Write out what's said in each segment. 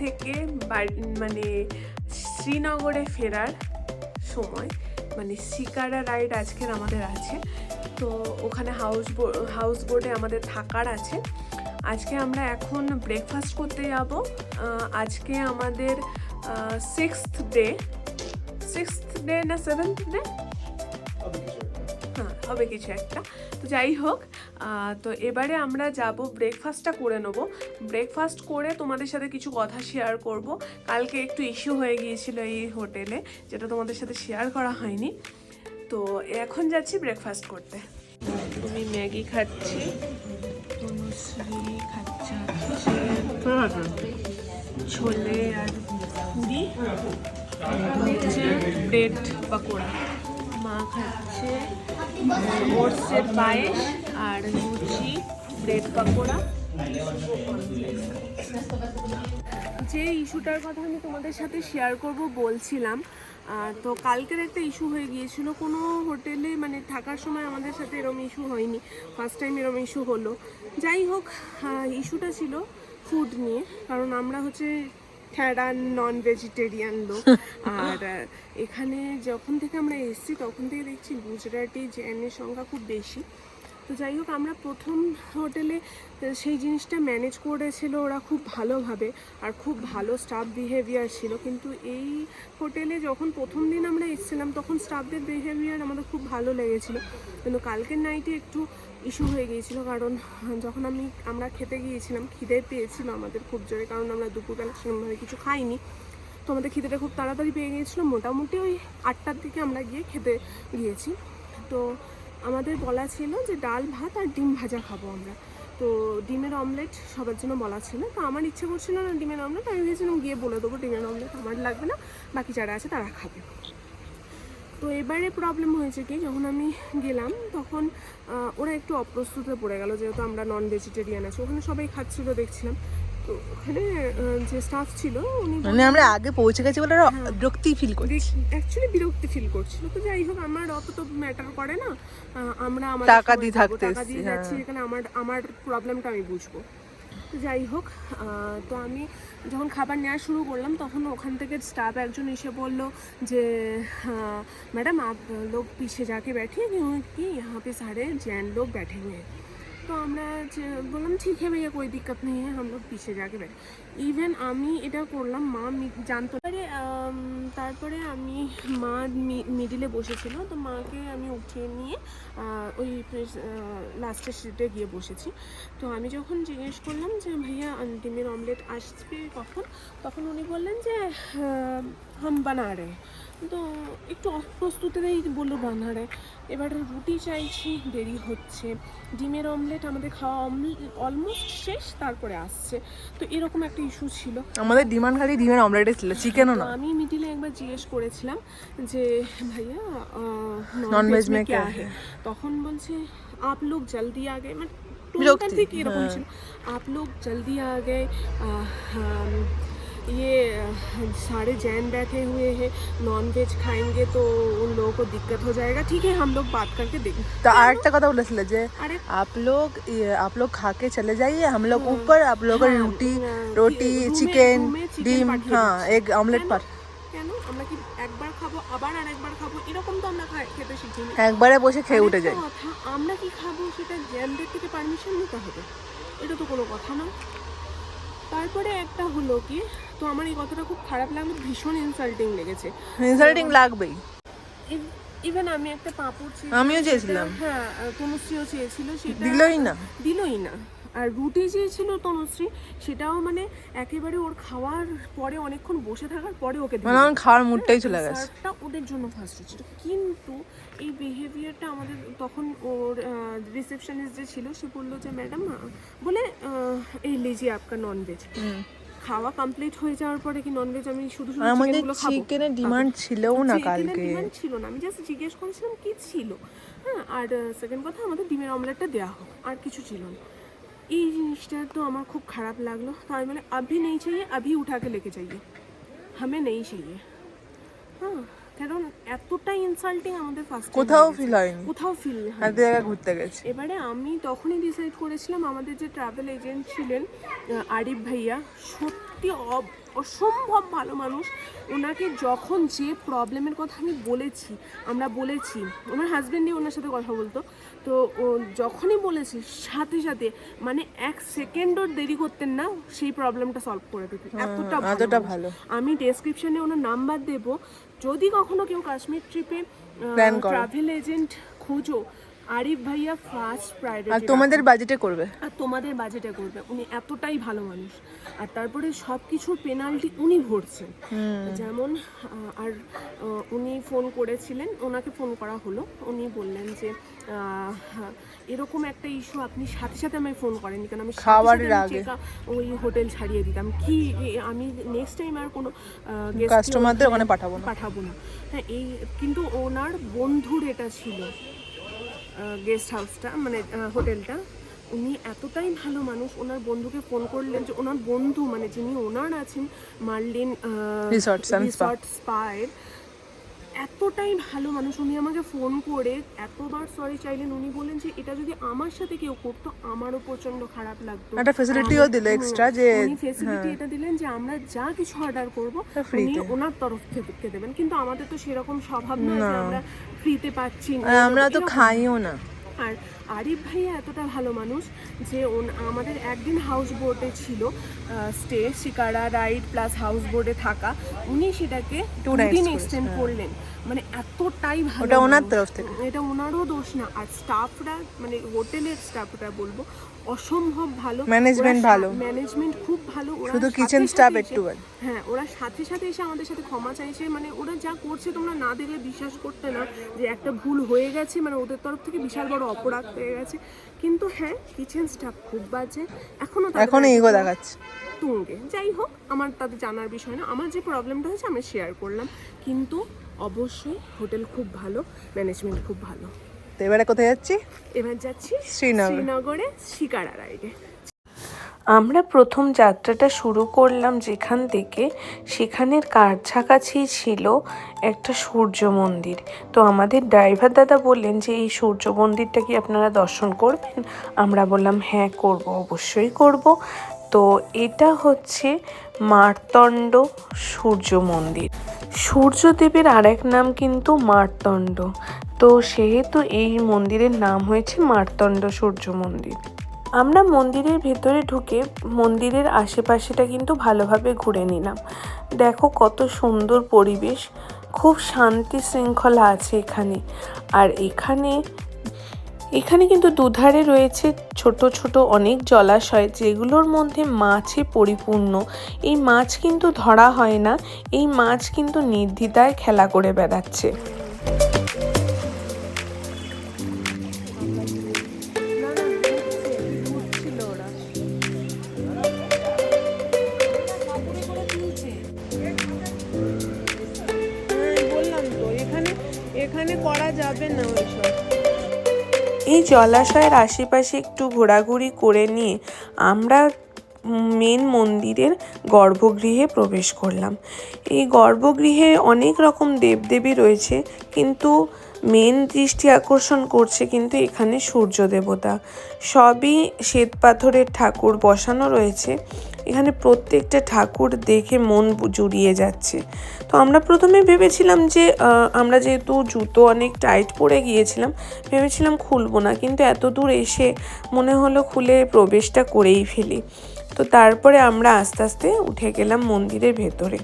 থেকে মানে শ্রীনগরে ফেরার সময়, মানে শিকারা রাইড আজকের আমাদের আছে, তো ওখানে হাউস বোটে আমাদের থাকার আছে। আজকে আমরা এখন ব্রেকফাস্ট করতে যাব। আজকে আমাদের 6th ডে না 7th ডে, হ্যাঁ হবে কিছু একটা। তো যাই হোক, তো এবারে আমরা যাব, ব্রেকফাস্টটা করে নেব। ব্রেকফাস্ট করে তোমাদের সাথে কিছু কথা শেয়ার করব। কালকে একটু ইস্যু হয়ে গিয়েছিল এই হোটেলে, যেটা তোমাদের সাথে শেয়ার করা হয়নি। তো এখন যাচ্ছি ব্রেকফাস্ট করতে। আমি ম্যাগি খাচ্ছি, তনুশ্রী খাচ্ছে ছোলে আর পুরি, হচ্ছে ব্রেড পাকোড়া, মা খাচ্ছে ওটসের পায়েস আর লুচি, ব্রেড পাকোড়া। যে ইস্যুটার কথা আমি তোমাদের সাথে শেয়ার করব বলছিলাম, তো কালকের একটা ইস্যু হয়ে গিয়েছিল কোনো হোটেলে, মানে থাকার সময় আমাদের সাথে এরকম ইস্যু হয়নি, ফার্স্ট টাইম এরকম ইস্যু হলো। যাই হোক, ইস্যুটা ছিল ফুড নিয়ে, কারণ আমরা হচ্ছে ঠেড়া নন ভেজিটেরিয়ান লোক। আর এখানে যখন থেকে আমরা এসেছি তখন থেকে দেখছি গুজরাটি জেনের সংখ্যা খুব বেশি। তো যাই হোক, আমরা প্রথম হোটেলে সেই জিনিসটা ম্যানেজ করেছিল ওরা খুব ভালোভাবে, আর খুব ভালো স্টাফ বিহেভিয়ার ছিল। কিন্তু এই হোটেলে যখন প্রথম দিন আমরা এসেছিলাম তখন স্টাফদের বিহেভিয়ার আমাদের খুব ভালো লেগেছিলো, কিন্তু কালকের নাইটে একটু ইস্যু হয়ে গিয়েছিলো। কারণ যখন আমরা খেতে গিয়েছিলাম, খিদে পেয়েছিল আমাদের খুব জোরে, কারণ আমরা দুপুরবেলা সেরকমভাবে কিছু খাইনি। তো আমাদের খিদেটা খুব তাড়াতাড়ি পেয়ে গিয়েছিলো, মোটামুটি ওই 8টার দিকে আমরা গিয়ে খেতে গিয়েছি। তো আমাদের বলা ছিল যে ডাল ভাত আর ডিম ভাজা খাবো আমরা, তো ডিমের অমলেট সবার জন্য বলা ছিল। তো আমার ইচ্ছে করছিল না ডিমের অমলেট, আমি ভেবেছিলাম গিয়ে বলে দেবো ডিমের অমলেট আমার লাগবে না, বাকি যারা আছে তারা খাবে। তো এবারে প্রবলেম হয়েছে কি, যখন আমি গেলাম তখন ওরা একটু অপ্রস্তুতে পড়ে গেল, যেহেতু আমরা নন ভেজিটেরিয়ান আছি। ওখানে সবাই খাচ্ছিল দেখছিলাম, তো ওখানে যে স্টাফ ছিল উনি, মানে আমরা আগে পৌঁছে গেছি বলে বিরক্তি ফিল করছি, অ্যাকচুয়ালি বিরক্তি ফিল করছিল। তো যাই হোক, আমার অত তো ম্যাটার করে না, আমরা আমার টাকা দিয়ে যাচ্ছি, এখানে আমার প্রবলেমটা আমি বুঝবো। তো যাই হোক, তো আমি যখন খাবার নেওয়া শুরু করলাম তখন ওখান থেকে স্টাফ একজন এসে বললো যে मैडम आप लोग पीछे जाके बैठिए क्योंकि यहाँ पे सारे जैन लोग बैठे हुए हैं। तो আমরা বললাম ঠিক है भैया कोई दिक्कत नहीं है, हम लोग पीछे जाके बैठे। ইভেন আমি এটা করলাম, মা জানতো। তারপরে আমি মা মিডিলে বসেছিল, তো মাকে আমি উঠিয়ে নিয়ে ওই লাস্টের সিটে গিয়ে বসেছি। তো আমি যখন জিজ্ঞেস করলাম যে ভাইয়া ডিমের অমলেট আসবে কখন, তখন উনি বললেন যে হাম বানা রে। তো একটু অপ্রস্তুতেই বললো বানা রে। এবার রুটি চাইছি, দেরি হচ্ছে, ডিমের অমলেট আমাদের খাওয়া অলমোস্ট শেষ, তারপরে আসছে। তো এরকম একটা ইস্যু ছিল। আমাদের ডিমান্ড খালি ডিমের অমলেটই ছিল, চিকেনও না। আমি মিডিলে একবার জিজ্ঞেস করেছিলাম যে ভাইয়া নন ভেজ মে क्या है, তখন বলছে आप लोग जल्दी आ गए, মানে টোনটা ঠিক এরকম ছিল, आप लोग जल्दी आ गए, ये सारे जैन बैठे हुए हैं, नॉन वेज खाएंगे तो उन लोगों को दिक्कत हो जाएगा, ठीक है हम लोग बात करके देखें। तो आरेकटा কথা বলেছিল যে आप लोग खा के चले जाइए, हम लोग ऊपर आप लोग रोटी चिकेन ডিম, হ্যাঁ এগ অমলেট পার। কেন আমরা কি একবার খাবো আবার আরেকবার খাবো, এরকম তো আমরা খেতে শিখিনি, একবারে বসে খেয়ে উঠে যাই। আমরা কি খাবো সেটা জ্যানদের থেকে পারমিশন নিতে হবে, এটা তো কোনো কথা না। তারপরে একটা হলো কি, তো আমার এই কথাটা খুব খারাপ লাগলো, ভীষণ ইনসাল্টিং লেগেছে। ইনসাল্টিং লাগবেই। ইভেন আমি একটা পাঁপড় আমিও চেয়েছিলাম, হ্যাঁ তনুশ্রীও চেয়েছিল, সেটা দিলই না। আর রুটি চেয়েছিল তনুশ্রী, সেটাও মানে একেবারে ওর খাওয়ার পরে অনেকক্ষণ বসে থাকার পরে ওকে মানে আমার খাওয়ার মুডটাই চলে গেছে। সার্ভটা ওদের জন্য ফার্স্ট হচ্ছিল, কিন্তু এই বিহেভিয়ারটা আমাদের তখন ওর রিসেপশনিস্ট যে ছিল সে বললো যে ম্যাডাম বলে এই লেজি আপকা নন ভেজ। খাওয়া কমপ্লিট হয়ে যাওয়ার পরে কি ননভেজ আমি শুধু চিকেনগুলো খাবো? চিকেনের ডিমান্ড ছিলও না কালকে, ডিমান্ড ছিল না, আমি জাস্ট জিজ্ঞেস করেছিলাম কি ছিল। হ্যাঁ, আর সেকেন্ড কথা আমাদের ডিমের অমলেটটা দেওয়া হোক, আর কিছু ছিল না। এই জিনিসটা তো আমার খুব খারাপ লাগলো। তো আমি মানে अभी नहीं चाहिए, अभी उठा के लेके जाइए, हमें नहीं चाहिए। হ্যাঁ, কারণ এতটাই ইনসাল্টিং আমাদের ফার্স্ট কোথাও ফিল হয়নি, এক জায়গায় ঘুরতে গেছি। এবারে আমি তখনই ডিসাইড করেছিলাম, আমাদের যে ট্রাভেল এজেন্ট ছিলেন আরিফ ভাইয়া, সত্যি অসম্ভব ভালো মানুষ। ওনাকে যখন যে প্রবলেমের কথা আমি বলেছি, আমরা বলেছি, আমার হাজব্যান্ডই ওনার সাথে কথা বলতো, তো ও যখনই বলেছি সাথে সাথে মানে 1 সেকেন্ডও দেরি করতেন না, সেই প্রবলেমটা সলভ করে দিতেন। এতটা মানুষ। ভালো। আমি ডেসক্রিপশনে ওনার নাম্বার দেব, যদি কখনো কেউ কাশ্মীর ট্রিপে প্ল্যান করো, ট্রাভেল এজেন্ট খুঁজো, আরিফ ভাইয়া ফার্স্ট আর প্রায়োরিটি। তোমাদের বাজেটে করবে, আর তোমাদের বাজেটে করবে, উনি এতটাই ভালো মানুষ। আর তারপরে সব কিছুর পেনাল্টি উনি ভরছেন, যেমন আর উনি ফোন করেছিলেন, ওনাকে ফোন করা হলো, উনি বললেন যে এরকম একটা ইস্যু, আপনি সাথে সাথে আমায় ফোন করেননি কেন, আমি খাবারের আগে ওই হোটেল ছাড়িয়ে দিতাম কি, আমি নেক্সট টাইম আর কোনো কাস্টমারদের ওখানে পাঠাবো না। হ্যাঁ, এই কিন্তু ওনার বন্ধুর এটা ছিল গেস্ট হাউসটা, মানে হোটেলটা। উনি এতটাই ভালো মানুষ, ওনার বন্ধুকে ফোন করলেন যে ওনার বন্ধু মানে যিনি ওনার আছেন মার্লিন রিসর্ট স্পায়ের, এতটাই ভালো মানুষ। উনি আমাকে ফোন করে এতবার সরি চাইলেন, উনি বললেন যে এটা যদি আমার সাথে কেউ করতো আমারও প্রচন্ড খারাপ লাগতো। একটা ফ্যাসিলিটিও দিল এক্সট্রা, যে উনি ফ্যাসিলিটি এটা দিলেন যে আমরা যা কিছু অর্ডার করব উনি ওনার তরফ থেকে দেবেন, কিন্তু আমাদের তো সেরকম স্বভাব নয় যে আমরা ফ্রিতে পাচ্ছি, আমরা তো খাইও না। আর আরিফ ভাইয়া এতটা ভালো মানুষ যে আমাদের একদিন হাউস বোটে ছিল stay, shikara ride plus house বোটে থাকা, উনি সেটাকে 2 দিন এক্সটেন্ড করলেন। মানে এতটাই ভালো, ওটা ওনার তরফ থেকে, এটা ওনারও দোষ না। আর স্টাফরা মানে হোটেলের স্টাফরা বলবো অসম্ভব ভালো, ম্যানেজমেন্ট খুব ভালো। শুধু কিচেন স্টাফ একটু, হ্যাঁ, ওরা সাথে সাথে এসে আমাদের সাথে ক্ষমা চাইছে, মানে ওরা যা করছে তোমরা না দেখলে বিশ্বাস করতে না যে একটা ভুল হয়ে গেছে, মানে ওদের তরফ থেকে বিশাল বড় অপরাধ হয়ে গেছে। কিন্তু হ্যাঁ, কিচেন স্টাফ খুব বাজে, এখনো ইগো দেখাচ্ছে তুঙ্গে। যাই হোক, আমার তাদের জানার বিষয় না, আমার যে প্রবলেমটা হয়েছে আমি শেয়ার করলাম। কিন্তু অবশ্যই হোটেল খুব ভালো, ম্যানেজমেন্ট খুব ভালো। তো এবারে কোথায় যাচ্ছি? এবার যাচ্ছি শ্রীনগরে শিকারা রাইডে। আমরা প্রথম যাত্রাটা শুরু করলাম যেখান থেকে, সেখানের কাছাকাছি ছিল একটা সূর্য মন্দির। তো আমাদের ড্রাইভার দাদা বললেন যে এই সূর্য মন্দিরটা কি আপনারা দর্শন করবেন? আমরা বললাম হ্যাঁ করব, অবশ্যই করব। তো এটা হচ্ছে মার্তণ্ড সূর্য মন্দির। সূর্যদেবের আরেক নাম কিন্তু মার্তণ্ড, তো সেহেতু এই মন্দিরের নাম হয়েছে মার্তণ্ড সূর্য মন্দির। আমরা মন্দিরের ভেতরে ঢুকে মন্দিরের আশেপাশেটা কিন্তু ভালোভাবে ঘুরে নিলাম। দেখো কত সুন্দর পরিবেশ, খুব শান্তি শৃঙ্খলা আছে এখানে। আর এখানে কিন্তু দুধারে রয়েছে ছোট ছোট অনেক জলাশয়, যেগুলোর মধ্যে মাছে পরিপূর্ণ। এই মাছ কিন্তু ধরা হয় না, এই মাছ কিন্তু নির্দ্বিধায় খেলা করে বেড়াচ্ছে। এখানে করা যাবে না ওইসব। এই জলাশয়ের আশেপাশে একটু ঘোরাঘুরি করে নিয়ে আমরা মেন মন্দিরের গর্ভগৃহে প্রবেশ করলাম। এই গর্ভগৃহে অনেক রকম দেবদেবী রয়েছে, কিন্তু মেন দৃষ্টি আকর্ষণ করছে কিন্তু এখানে সূর্য দেবতা। সবই শ্বেত পাথরের ঠাকুর বসানো রয়েছে এখানে, প্রত্যেকটা ঠাকুর দেখে মন জুড়িয়ে যাচ্ছে। তো আমরা প্রথমে ভেবেছিলাম যে আমরা যেহেতু জুতো অনেক টাইট পরে গিয়েছিলাম, ভেবেছিলাম খুলবো না, কিন্তু এত দূর এসে মনে হলো খুলে প্রবেশটা করেই ফেলি। তো তারপরে আমরা আস্তে আস্তে উঠে গেলাম মন্দিরের ভেতরে।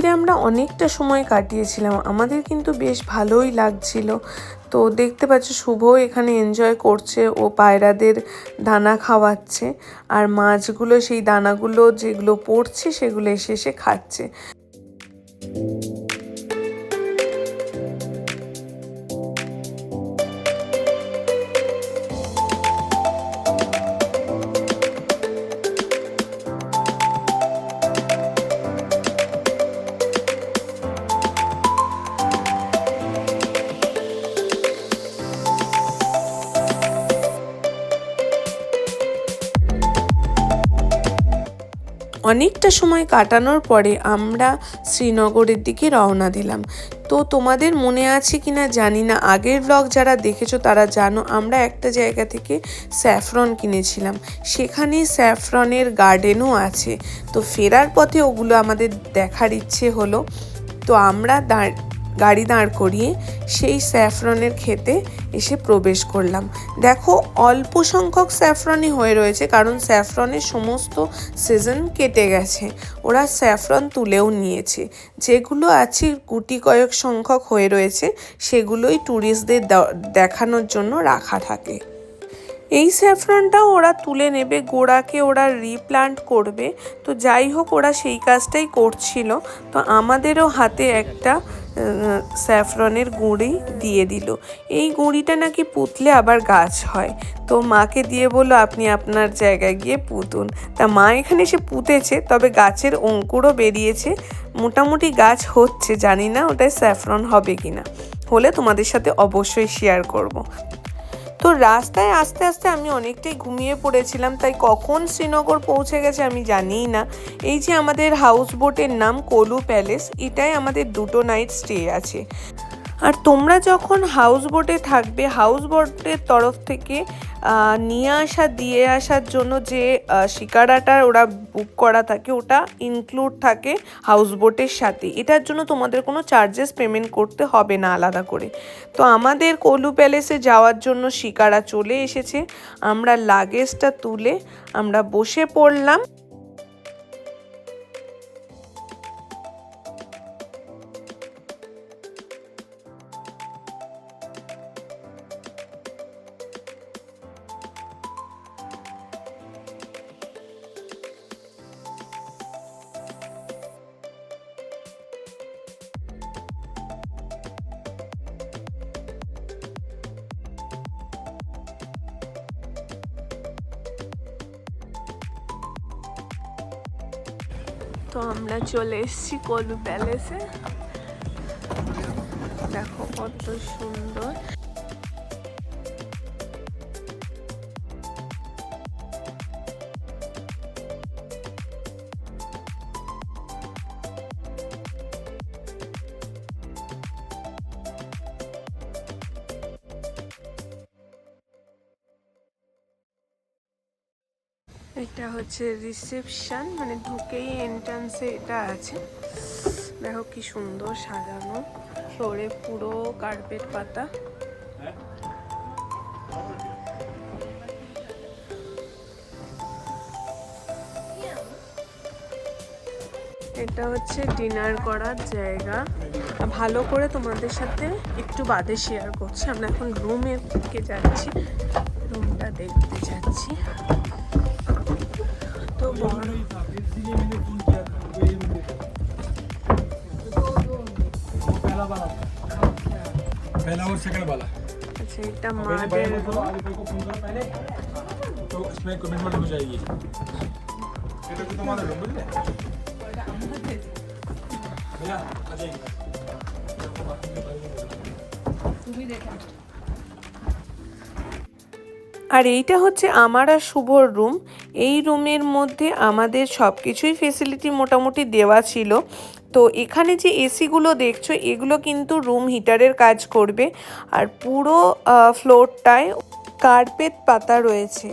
মন্দিরে আমরা অনেকটা সময় কাটিয়েছিলাম, আমাদের কিন্তু বেশ ভালোই লাগছিল। তো দেখতে পাচ্ছ শুভও এখানে এনজয় করছে, ও পায়রাদের দানা খাওয়াচ্ছে আর মাছগুলো সেই দানাগুলো যেগুলো পড়ছে সেগুলো এসে এসে খাচ্ছে। অনেকটা সময় কাটানোর পরে আমরা শ্রীনগরের দিকে রওনা দিলাম। তো তোমাদের মনে আছে কিনা জানি না, আগের ব্লগ যারা দেখেছো তারা জানো আমরা একটা জায়গা থেকে স্যাফরন কিনেছিলাম, সেখানে স্যাফরনের গার্ডেনও আছে। তো ফেরার পথে ওগুলো আমাদের দেখার ইচ্ছে হলো, তো আমরা গাড়ি দাঁড় করিয়ে সেই স্যাফরনের ক্ষেতে এসে প্রবেশ করলাম। দেখো অল্প সংখ্যক স্যাফরনই হয়ে রয়েছে, কারণ স্যাফরনের সমস্ত সিজন কেটে গেছে, ওরা স্যাফরন তুলেও নিয়েছে। যেগুলো আছে গুটি কয়েক সংখ্যক হয়ে রয়েছে, সেগুলোই ট্যুরিস্টদের দেখানোর জন্য রাখা থাকে। এই স্যাফরনটাও ওরা তুলে নেবে, গোড়াকে ওরা রিপ্লান্ট করবে। তো যাই হোক ওরা সেই কাজটাই করছিল। তো আমাদেরও হাতে একটা স্যাফরনের গুঁড়ি দিয়ে দিল। এই গুঁড়িটা নাকি পুঁতলে আবার গাছ হয়। তো মাকে দিয়ে বললো আপনি আপনার জায়গায় গিয়ে পুঁতুন। তা মা এখানে এসে পুঁতেছে, তবে গাছের অঙ্কুরও বেরিয়েছে, মোটামুটি গাছ হচ্ছে। জানি না ওটায় স্যাফরন হবে কিনা, হলে তোমাদের সাথে অবশ্যই শেয়ার করব। তো রাস্তায় আস্তে আস্তে আমি অনেকটাই ঘুমিয়ে পড়েছিলাম, তাই কখন শ্রীনগর পৌঁছে গেছে আমি জানিই না। এই যে আমাদের হাউস বোটের নাম কোলু প্যালেস, এটাই আমাদের 2 নাইট স্টে আছে। আর তোমরা যখন হাউস বোটে থাকবে, হাউস বোটের তরফ থেকে নিয়ে আসা দিয়ে আসার জন্য যে শিকারাটা ওরা বুক করা থাকে, ওটা ইনক্লুড থাকে হাউস বোটের সাথে। এটার জন্য তোমাদের কোনো চার্জেস পেমেন্ট করতে হবে না আলাদা করে। তো আমাদের কোলু প্যালেসে যাওয়ার জন্য শিকারা চলে এসেছে, আমরা লাগেজটা তুলে আমরা বসে পড়লাম। তো আমরা চলে এসেছি কোলু প্যালেসে, দেখো কত সুন্দর। এটা হচ্ছে রিসেপশন, মানে ঢুকেই এন্ট্রান্সে এটা আছে। দেখো কি সুন্দর সাজানো, ফ্লোরে পুরো কার্পেট পাতা। এটা হচ্ছে ডিনার করার জায়গা। ভালো করে তোমাদের সাথে একটু বাদে শেয়ার করছি। আমরা এখন রুমের দিকে যাচ্ছি, রুমটা দেখতে যাচ্ছি। তো বড় अच्छा এটা মাদের तो इसमें कमिटमेंट हो जाएगी। এটা কি তোমাদের রুম বুঝলে? भैया आ जाइए। তুমি দেখো। আর এইটা হচ্ছে আমার আর শুভর রুম। এই রুমের মধ্যে আমাদের সব কিছুই ফেসিলিটি মোটামুটি দেওয়া ছিল। তো এখানে যে এসিগুলো দেখছো এগুলো কিন্তু রুম হিটারের কাজ করবে। আর পুরো ফ্লোরটায় কার্পেট পাতা রয়েছে।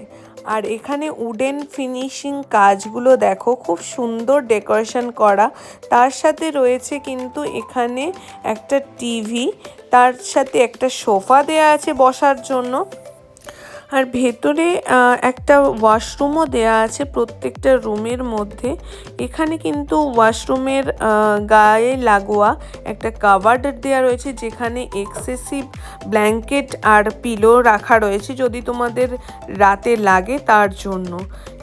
আর এখানে উডেন ফিনিশিং কাজগুলো দেখো, খুব সুন্দর ডেকোরেশন করা। তার সাথে রয়েছে কিন্তু এখানে একটা টিভি, তার সাথে একটা সোফা দেয়া আছে বসার জন্য। আর ভেতরে একটা ওয়াশরুমও দেয়া আছে প্রত্যেকটা রুমের মধ্যে। এখানে কিন্তু ওয়াশরুমের গায়ে লাগোয়া একটা কাভার্ড দেওয়া রয়েছে, যেখানে এক্সেসিভ ব্ল্যাঙ্কেট আর পিলো রাখা রয়েছে যদি তোমাদের রাতে লাগে তার জন্য।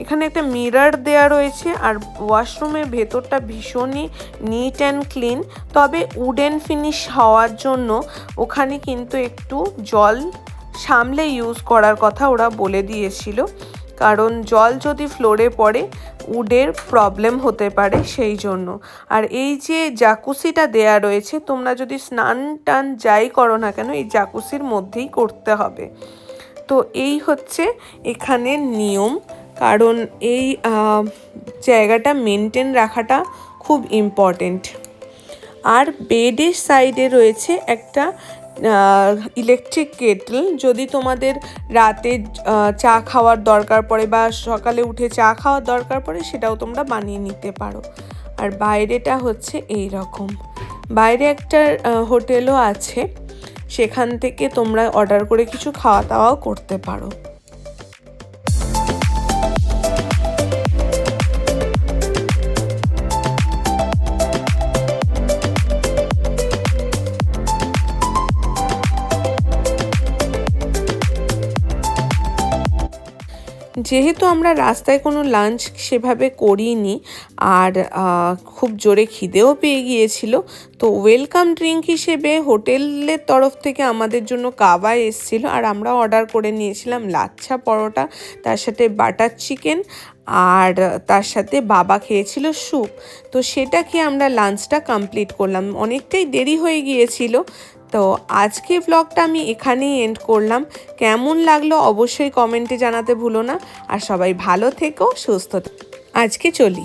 এখানে একটা মিরর দেয়া রয়েছে। আর ওয়াশরুমের ভেতরটা ভীষণই নিট অ্যান্ড ক্লিন, তবে উডেন ফিনিশ হওয়ার জন্য ওখানে কিন্তু একটু জল সামলে ইউজ করার কথা ওরা বলে দিয়েছিল, কারণ জল যদি ফ্লোরে পড়ে উডের প্রবলেম হতে পারে সেই জন্য। আর এই যে জাকুসিটা দেয়া রয়েছে, তোমরা যদি স্নান টান যাই করো না কেন এই জাকুসির মধ্যেই করতে হবে। তো এই হচ্ছে এখানের নিয়ম, কারণ এই জায়গাটা মেনটেন রাখাটা খুব ইম্পর্টেন্ট। আর বেডের সাইডে রয়েছে একটা ইলেকট্রিক কেটল, যদি তোমাদের রাতে চা খাওয়ার দরকার পড়ে বা সকালে উঠে চা খাওয়ার দরকার পড়ে সেটাও তোমরা বানিয়ে নিতে পারো। আর বাইরেটা হচ্ছে এই রকম। বাইরে একটা হোটেলও আছে, সেখান থেকে তোমরা অর্ডার করে কিছু খাওয়া দাওয়াও করতে পারো। যেহেতু আমরা রাস্তায় কোনো লাঞ্চ সেভাবে করিনি আর খুব জোরে খিদেও পেয়ে গিয়েছিল, তো ওয়েলকাম ড্রিঙ্ক হিসেবে হোটেলের তরফ থেকে আমাদের জন্য কাবা এসেছিলো আর আমরা অর্ডার করে নিয়েছিলাম লাচ্ছা পরোটা, তার সাথে বাটার চিকেন, আর তার সাথে বাবা খেয়েছিল স্যুপ। তো সেটা খেয়ে আমরা লাঞ্চটা কমপ্লিট করলাম, অনেকটাই দেরি হয়ে গিয়েছিল। তো আজকে ব্লগটা আমি এখানেই এন্ড করলাম। কেমন লাগলো অবশ্যই কমেন্টে জানাতে ভুলো না। আর সবাই ভালো থেকো, সুস্থ থেকো। আজকে চলি।